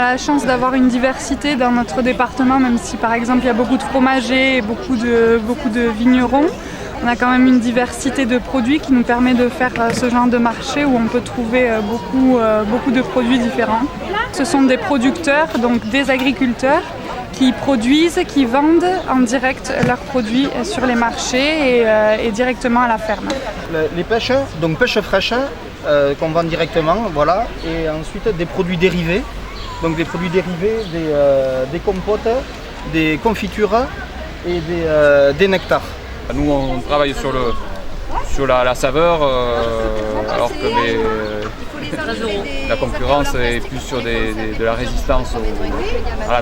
a la chance d'avoir une diversité dans notre département, même si par exemple il y a beaucoup de fromagers et beaucoup de vignerons. On a quand même une diversité de produits qui nous permet de faire ce genre de marché où on peut trouver beaucoup de produits différents. Ce sont des producteurs, donc des agriculteurs, qui produisent, qui vendent en direct leurs produits sur les marchés et directement à la ferme. Les pêches, donc pêche fraîche, qu'on vend directement, voilà, et ensuite des produits dérivés, donc des produits dérivés, des compotes, des confitures et des nectars. Nous on travaille sur la saveur, alors que la concurrence est plus sur de la résistance à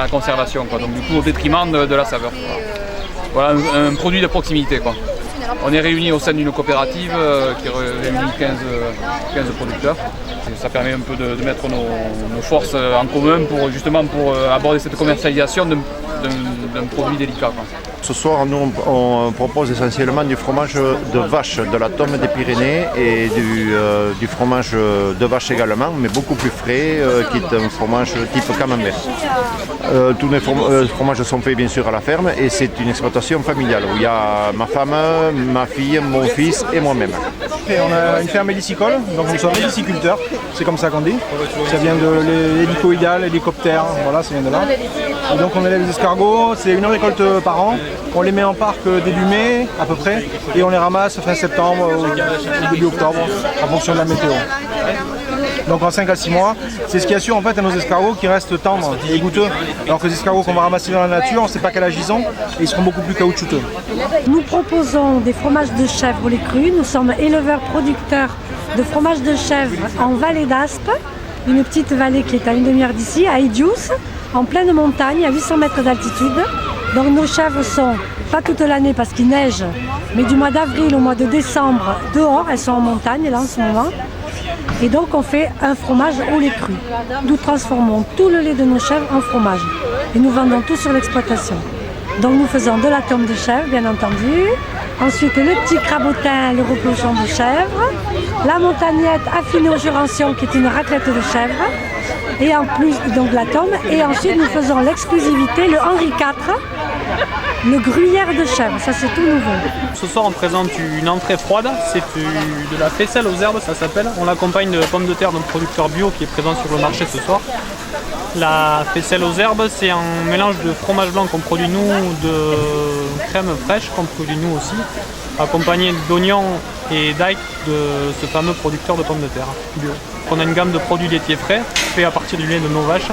la conservation, quoi. Donc du coup au détriment de la saveur. Voilà un produit de proximité, quoi. On est réunis au sein d'une coopérative qui réunit 15 producteurs. Et ça permet un peu de mettre nos forces en commun pour aborder cette commercialisation d'un produit délicat, quoi. Ce soir, nous, on propose essentiellement du fromage de vache de la Tome des Pyrénées et du fromage de vache également, mais beaucoup plus frais, qui est un fromage type camembert. Tous les fromages sont faits bien sûr à la ferme et c'est une exploitation familiale où il y a ma femme, ma fille, mon fils et moi-même. On a une ferme hélicicole, donc nous sommes héliciculteurs, c'est comme ça qu'on dit. Ça vient de l'hélicoïdal, l'hélicoptère, voilà, ça vient de là. Et donc on élève les escargots, c'est une récolte par an. On les met en parc début mai à peu près et on les ramasse fin septembre ou début octobre en fonction de la météo. Donc en 5 à 6 mois, c'est ce qui assure en fait à nos escargots qui restent tendres et goûteux. Alors que les escargots qu'on va ramasser dans la nature, on ne sait pas quel âge ils ont et ils seront beaucoup plus caoutchouteux. Nous proposons des fromages de chèvre les crus. Nous sommes éleveurs producteurs de fromage de chèvre en vallée d'Aspe, une petite vallée qui est à une demi-heure d'ici, à Idious, en pleine montagne, à 800 mètres d'altitude. Donc nos chèvres sont pas toute l'année parce qu'il neige, mais du mois d'avril au mois de décembre dehors, elles sont en montagne là en ce moment. Et donc on fait un fromage au lait cru. Nous transformons tout le lait de nos chèvres en fromage et nous vendons tout sur l'exploitation. Donc nous faisons de la tome de chèvre bien entendu, ensuite le petit crabotin, le replochon de chèvre, la montagnette affinée au jurançon qui est une raclette de chèvre, et en plus donc la tome, et ensuite nous faisons l'exclusivité, le Henri IV, le gruyère de chèvre, ça c'est tout nouveau. Ce soir on présente une entrée froide, c'est de la faisselle aux herbes, ça s'appelle. On l'accompagne de pommes de terre d'un producteur bio qui est présent sur le marché ce soir. La faisselle aux herbes, c'est un mélange de fromage blanc qu'on produit nous, de crème fraîche qu'on produit nous aussi, accompagné d'oignons et d'ail de ce fameux producteur de pommes de terre bio. On a une gamme de produits laitiers frais, faits à partir du lait de nos vaches.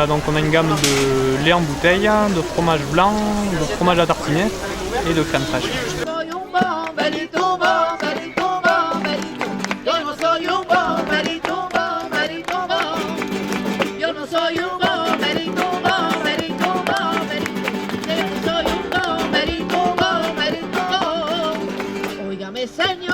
Donc on a une gamme de lait en bouteille, de fromage blanc, de fromage à tartiner et de crème fraîche. Señor.